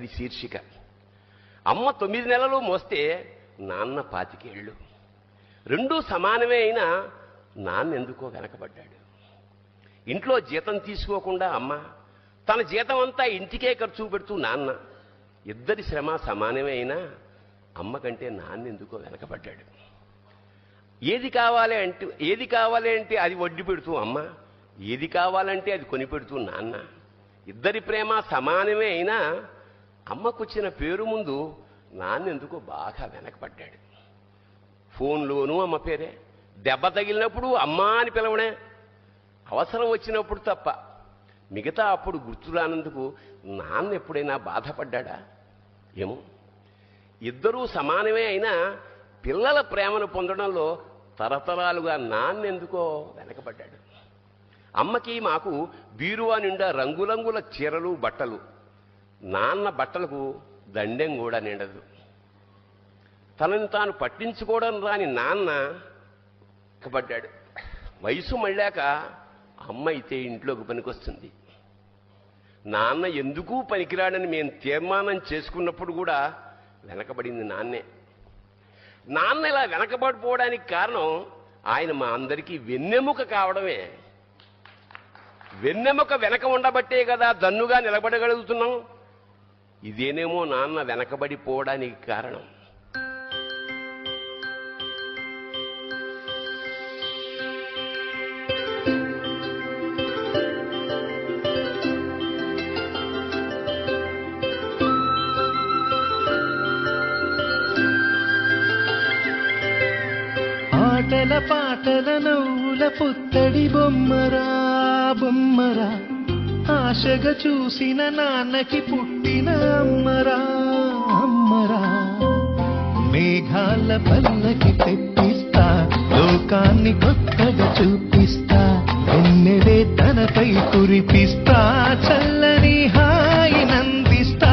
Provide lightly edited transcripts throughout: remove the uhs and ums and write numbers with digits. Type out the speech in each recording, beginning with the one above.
తల్లి శీర్షిక. అమ్మ 9 నెలలు మోస్తే నాన్న 25 ఏళ్ళు. రెండూ సమానమే అయినా నాన్న ఎందుకో వెనకబడ్డాడు. ఇంట్లో జీతం తీసుకోకుండా అమ్మ, తన జీతం అంతా ఇంటికే ఖర్చు పెడుతూ నాన్న, ఇద్దరి శ్రమ సమానమే అయినా అమ్మ కంటే నాన్న ఎందుకో వెనకబడ్డాడు. ఏది కావాలి అంటే అది వడ్డీ పెడుతూ అమ్మ, ఏది కావాలంటే అది కొని పెడుతూ నాన్న, ఇద్దరి ప్రేమ సమానమే అయినా అమ్మకొచ్చిన పేరు ముందు నాన్న ఎందుకో బాగా వెనకబడ్డాడు. ఫోన్లోనూ అమ్మ పేరే, దెబ్బ తగిలినప్పుడు అమ్మా అని పిలవడే, అవసరం వచ్చినప్పుడు తప్ప మిగతా అప్పుడు గుర్తురానందుకు నాన్న ఎప్పుడైనా బాధపడ్డా? ఏమో. ఇద్దరూ సమానమే అయినా పిల్లల ప్రేమను పొందడంలో తరతరాలుగా నాన్నెందుకో వెనకబడ్డాడు. అమ్మకి మాకు బీరువా నిండా రంగురంగుల చీరలు బట్టలు, నాన్న బట్టలకు దండెం కూడా నిండదు. తనని తాను పట్టించుకోవడం రాని నాన్న వెనకబడ్డాడు. వయసు మళ్ళాక అమ్మ అయితే ఇంట్లోకి పనికొస్తుంది. నాన్న ఎందుకు పనికిరాడని మేము తీర్మానం చేసుకున్నప్పుడు కూడా వెనకబడింది నాన్నే. నాన్న ఇలా వెనకబడిపోవడానికి కారణం ఆయన మా అందరికీ వెన్నెముక కావడమే. వెన్నెముక వెనక ఉండబట్టే కదా దన్నుగా నిలబడగలుగుతున్నాం. ఇదేనేమో నాన్న వెనకబడిపోవడానికి కారణం. ఆటల పాటల నవ్వుల పుత్తడి బొమ్మరా బొమ్మరా, ఆశగా చూసిన నాన్నకి పుట్టిన అమ్మరా అమ్మరా. మేఘాల పల్లకి తెప్పిస్తా, లోకాన్ని కొత్తగా చూపిస్తా, వెన్నెలే తనపై కురిపిస్తా, చల్లని హాయి నందిస్తా.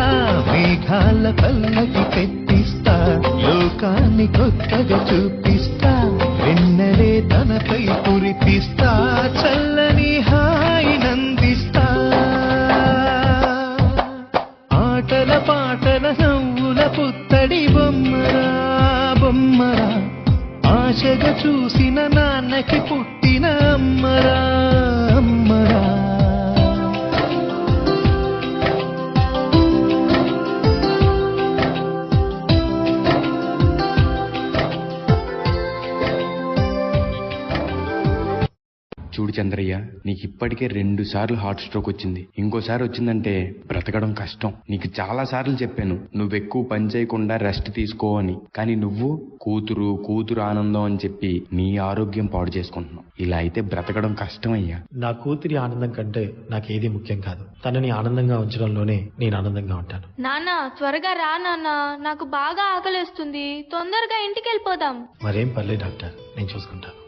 మేఘాల పల్లకి తెప్పిస్తా, లోకాన్ని కొత్తగా చూపిస్తా, వెన్నెలే తనపై కురిపిస్తా, చల్లని హాయి నందిస్తా. ఆటల పాటల నవ్వుల పుత్తడి బొమ్మరా బొమ్మరా, ఆశగా చూసిన నాన్నకి పుట్టిన అమ్మరా అమ్మరా. చూడు చంద్రయ్య, నీకు ఇప్పటికే 2 సార్లు హార్ట్ స్ట్రోక్ వచ్చింది. ఇంకోసారి వచ్చిందంటే బ్రతకడం కష్టం. నీకు చాలా సార్లు చెప్పాను నువ్వెక్కువ పని చేయకుండా రెస్ట్ తీసుకో అని, కానీ నువ్వు కూతురు ఆనందం అని చెప్పి నీ ఆరోగ్యం పాడు చేసుకుంటున్నావు. ఇలా అయితే బ్రతకడం కష్టం అయ్యా. నా కూతురి ఆనందం కంటే నాకేది ముఖ్యం కాదు. తనని ఆనందంగా ఉంచడంలోనే నేను ఆనందంగా ఉంటాను. నాన్న త్వరగా రా నాన్న, నాకు బాగా ఆకలేస్తుంది, తొందరగా ఇంటికి వెళ్ళిపోదాం. మరేం పర్లేదు డాక్టర్, నేను చూసుకుంటాను.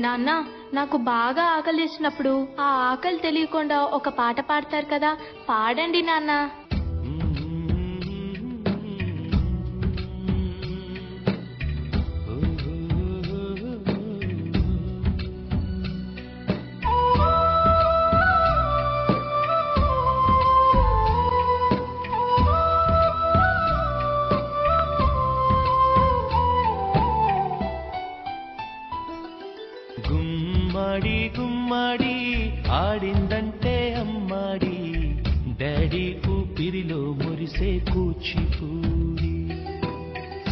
నాన్న, నాకు బాగా ఆకలిసినప్పుడు ఆ ఆకలి తెలియకుండా ఒక పాట పాడతారు కదా, పాడండి నాన్న. గుమ్మడి గుమ్మడి ఆడిందంటే అమ్మాడి, డాడీ ఊపిరిలో మురిసే కూచిపూడి.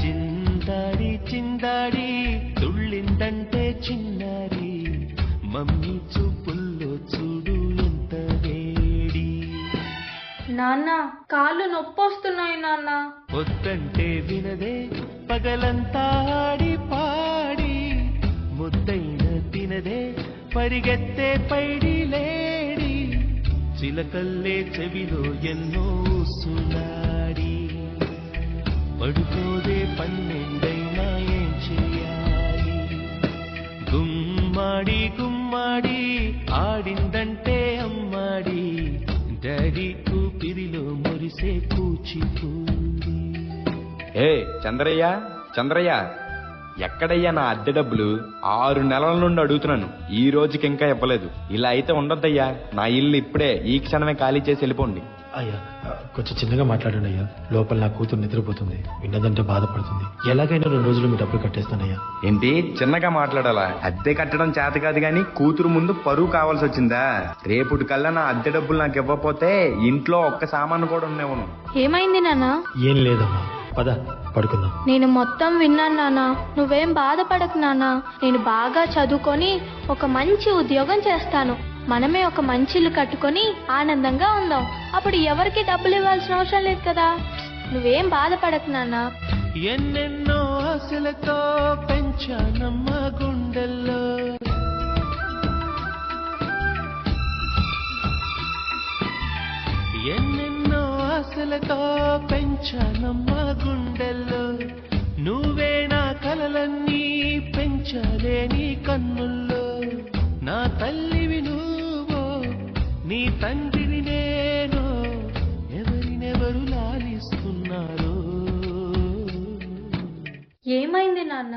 చిందాడి చిందాడి తుళ్ళిందంటే చిన్నారి, మమ్మీ చూపుల్లో చూడు ఎంత వేడి. నాన్న కాళ్ళు నొప్పొస్తున్నాయి నాన్న. వద్దంటే వినదే పగలంతా ఆడి పాడి, ముద్దైన తినదే పరిగెత్తే పైడి లేడి, చిలకల్లే చెవిలో ఎన్నో సునాడి, పడుకోదే 12 ఏం చేయాలి. గుమ్మాడి గుమ్మాడి ఆడిందంటే అమ్మాడి, డాడీ ఊపిరిలో మురిసే కూచిపూడి. ఏ చంద్రయ్య ఎక్కడయ్యా నా అద్దె డబ్బులు? 6 నెలల నుండి అడుగుతున్నాను, ఈ రోజుకి ఇంకా ఇవ్వలేదు. ఇలా అయితే ఉండొద్దయ్యా. నా ఇల్లు ఇప్పుడే ఈ క్షణమే ఖాళీ చేసి వెళ్ళిపోండి. అయ్యా కొంచెం చిన్నగా మాట్లాడండి అయ్యా. లోపల నా కూతురు నిద్రపోతుంది, విన్నదంటే బాధపడుతుంది. ఎలాగైనా 2 రోజులు మీ డబ్బులు కట్టేస్తానయ్యా. ఏంటి చిన్నగా మాట్లాడాలా? అద్దె కట్టడం చేత కాదు గాని కూతురు ముందు పరువు కావాల్సి వచ్చిందా? రేపుటి కల్లా నా అద్దె డబ్బులు నాకు ఇవ్వకపోతే ఇంట్లో ఒక్క సామాను కూడా ఉండేవను. ఏమైంది నాన్న? ఏం లేదమ్మా, పద పడుకుందాం. నేను మొత్తం విన్నాను నాన్న, నువ్వేం బాధపడకు నాన్న. నేను బాగా చదువుకొని ఒక మంచి ఉద్యోగం చేస్తాను. మనమే ఒక మంచి ఇల్లు కట్టుకొని ఆనందంగా ఉందాం. అప్పుడు ఎవరికి డబ్బులు ఇవ్వాల్సిన అవసరం లేదు కదా. నువ్వేం బాధపడకు నాన్న. ఎన్నెన్నో ఆశలతో పెంచానమ్మ గుండెల్లో, ఎన్నెన్నో ఆశలతో పెంచానమ్మ గుండెల్లో, నువ్వే నా కలలన్నీ పెంచాలే నీ కన్నుల్లో. నా తల్లివి నువ్వో, నీ తండ్రిని నేను, ఎవరినెవరు లాలిస్తున్నారు. ఏమైంది నాన్న?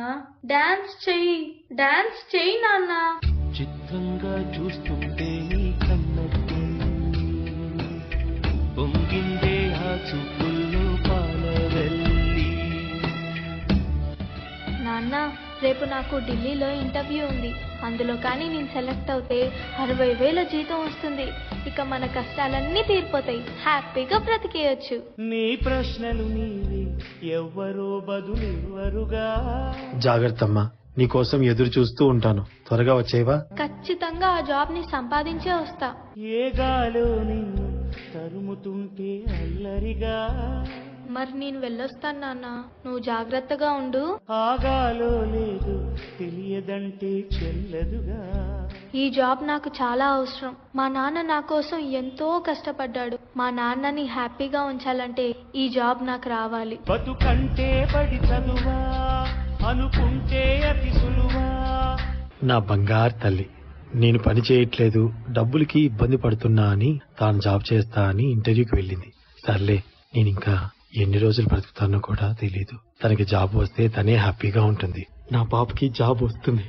డాన్స్ చెయ్యి నాన్న. చిత్రంగా చూస్తుంటే నీ కన్నట్టు పొంగిందే ఆ చూపుల్లో పాలవెల్లి. నాన్న, రేపు నాకు ఢిల్లీలో ఇంటర్వ్యూ ఉంది. అందులో కానీ నేను సెలెక్ట్ అవుతే 60,000 జీతం వస్తుంది. ఇక మన కష్టాలన్నీ తీరిపోతాయి, హ్యాపీగా బ్రతికేయచ్చు. నీ ప్రశ్నలు నీవి, ఎవ్వరో బదులెవ్వరుగా. జాగ్రత్త అమ్మా, నీకోసం ఎదురు చూస్తూ ఉంటాను. త్వరగా వచ్చేవా? ఖచ్చితంగా ఆ జాబ్ ని సంపాదించే వస్తా. ఏ గాలో నిన్ను తరుముతుంటే అల్లరిగా. మరి నేను వెళ్ళొస్తాను నాన్న, నువ్వు జాగ్రత్తగా ఉండు. ఆగాలో లేదు తెలియదంటే చెల్లదుగా. ఈ జాబ్ నాకు చాలా అవసరం. మా నాన్న నా కోసం ఎంతో కష్టపడ్డాడు. మా నాన్నని హ్యాపీగా ఉంచాలంటే ఈ జాబ్ నాకు రావాలి. బతుకంటే పడి చదువా, అనుకుంటే అతి సులువా. నా బంగారు తల్లి, నేను పని చేయట్లేదు, డబ్బులకి ఇబ్బంది పడుతున్నా అని తాను జాబ్ చేస్తా అని ఇంటర్వ్యూకి వెళ్ళింది. సర్లే, నేను ఇంకా ఎన్ని రోజులు బ్రతుకుతానో కూడా తెలీదు. తనకి జాబ్ వస్తే తనే హ్యాపీగా ఉంటుంది. నా పాపకి జాబ్ వస్తుంది,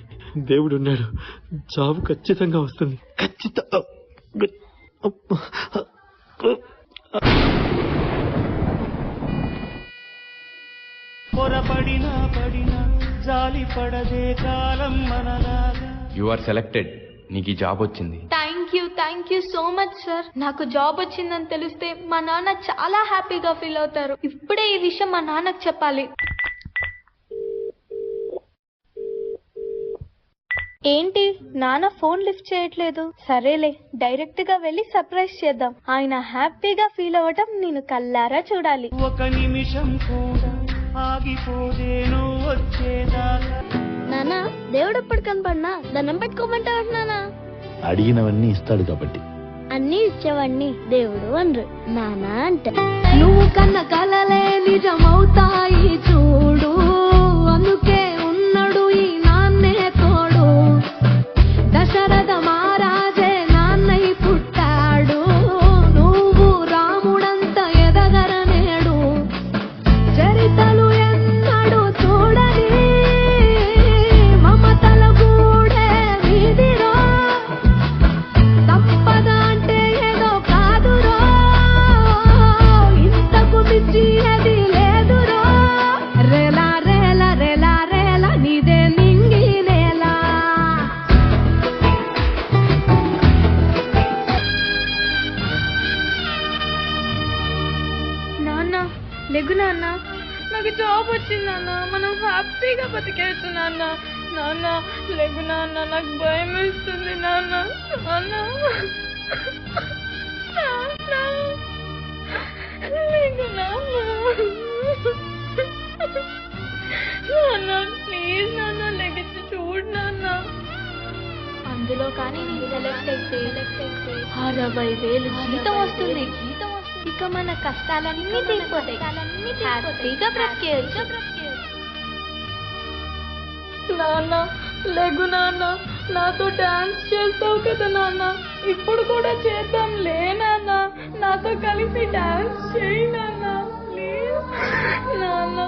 దేవుడు ఉన్నాడు. జాబ్ ఖచ్చితంగా వస్తుంది, ఖచ్చితంగా. పొరపడినా పడినా జాలి పడదే కాలం మనలాగా. You are selected. నీకు ఈ జాబ్ వచ్చింది. Thank you so much sir. నాకు జాబ్ వచ్చిందని తెలిస్తే మా నాన్న చాలా హ్యాపీగా ఫీల్ అవుతారు. ఇప్పుడే ఈ విషయం మా నాన్నకు చెప్పాలి. ఏంటి నాన్న ఫోన్ లిఫ్ట్ చేయట్లేదు? సరేలే, డైరెక్ట్ గా వెళ్ళి సర్ప్రైజ్ చేద్దాం. ఆయన హ్యాపీగా ఫీల్ అవ్వటం నేను కల్లారా చూడాలి. ఒక నిమిషం కూడా ఆగిపోదేను వచ్చేదాకా. నానా, దేవుడు ఎప్పుడు కనపడినా దండం పెట్టుకోమంటాడు నానా. అడిగినవన్నీ ఇస్తాడు కాబట్టి. అన్ని ఇచ్చేవాడిని దేవుడు అనరు, నానా అంటే. నువ్వు కన్న కలలే నిజమవుతాయి చూడు, అందుకే ఉన్నాడు ఈ నాన్నే తోడు. దశరథ మహారాజే నాన్నై పుట్టాడు, నువ్వు రాముడంత ఎదగరనేడు. చరితలు ఎన్నడు చూడని మమతల గూడే వీధిరో. తప్పద అంటే ఏదో కాదురో, ఇంతకు మించి అది లేదురో. రేలా రేలా రేలా రేలా నీదే నింగి నేలా. నాన్న లెగు నాన్న, నాకు జాబ్ వచ్చింది నాన్న, మనం హ్యాపీగా బతికేయచ్చు నాన్న. నాన్న లెగు నాన్న, నాకు భయం వేస్తుంది నాన్న. నాన్న లెగు నాన్న. నాన్న ప్లీజ్ నాన్న, లెగిసి చూడు నాన్న. అందులో కానీ నేను సెలెక్ట్ అయితే 60,000 జీతం వస్తుంది. ఇక మన కష్టాలన్నీ తీరిపోతాయి, హ్యాపీగా బ్రతికేయచ్చు. నాన్న లెగు నాన్న, నాతో డాన్స్ చేస్తావు కదా నాన్న, ఇప్పుడు కూడా చేద్దాం లే నాన్న. నాతో కలిసి డాన్స్ చేయి నాన్న, ప్లీజ్ నాన్న.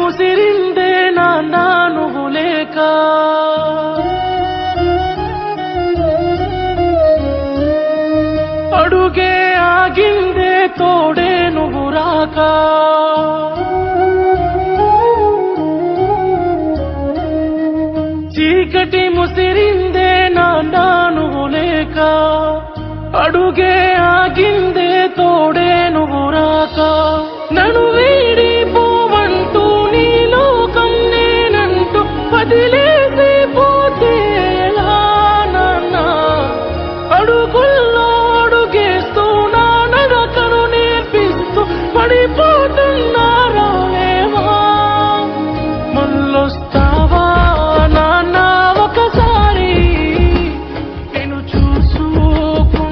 ముసిరిందే నాన్న నువ్వు లేక, అడుగే ఆగిందే తోడే నువ్వు రాక, చీకటి ముసిరిందే నాన్న నువ్వు లేక, అడుగే ఆగిందే తోడే నువ్వు రాక, నన్ను వీడిపోవంటూ నీ లోకం నేనంటూ వదిలేసి పోతే ఎలా నాన్న, అడుగుల్లో అడుగేస్తూ నా నడకను నేర్పిస్తూ పడిపోతున్నారా లేవా, మళ్ళొస్తావా నాన్న ఒకసారి నేను చూసుకుంటానిలా,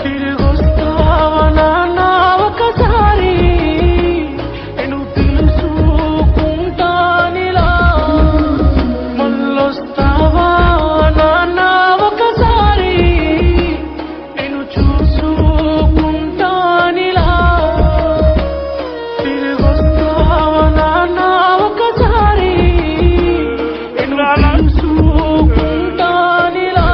తిరిగొస్తావా నాన్న ఒకసారి నేను తెలుసుకుంటానిలా, మళ్ళొస్తావా నాన్న ఒకసారి నేను చూసుకుంటానిలా, తిరిగొస్తావా నాన్న ఒకసారి నేను తెలుసుకుంటానిలా.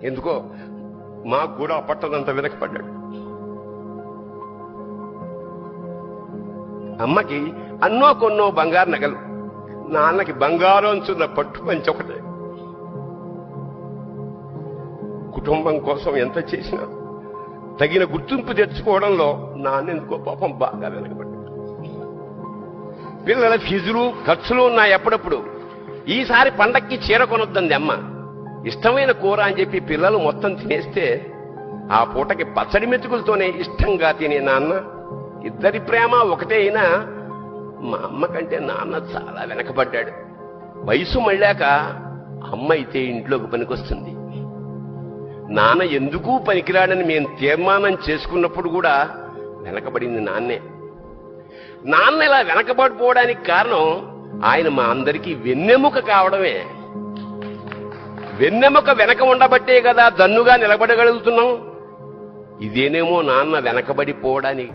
ఎందుకో మాకు కూడా పట్టదంత వెనకపడ్డాడు. అమ్మకి అన్నో కొన్నో బంగారు నగలు, నాన్నకి బంగారం చున్న పట్టు పంచి ఒకటే. కుటుంబం కోసం ఎంత చేసినా తగిన గుర్తింపు తెచ్చుకోవడంలో నాన్నెందుకో పాపం బాగా వెనకబడ్డాడు. పిల్లల ఫీజులు ఖర్చులు ఉన్నాయి. ఎప్పుడప్పుడు ఈసారి పండక్కి చీర కొనొద్దంది అమ్మ. ఇష్టమైన కూర అని చెప్పి పిల్లలు మొత్తం తినేస్తే ఆ పూటకి పచ్చడి మెతుకులతోనే ఇష్టంగా తినే నాన్న. ఇద్దరి ప్రేమ ఒకటే అయినా మా అమ్మ కంటే నాన్న చాలా వెనకబడ్డాడు. వయసు మళ్ళాక అమ్మ అయితే ఇంట్లోకి పనికొస్తుంది. నాన్న ఎందుకు పనికిరాడని మేము తీర్మానం చేసుకున్నప్పుడు కూడా వెనకబడింది నాన్నే. నాన్న ఇలా వెనకబడిపోవడానికి కారణం ఆయన మా అందరికీ వెన్నెముక కావడమే. వెన్నెముక వెనక ఉండబట్టే కదా దన్నుగా నిలబడగలుగుతున్నాం. ఇదేనేమో నాన్న వెనకబడిపోవడానికి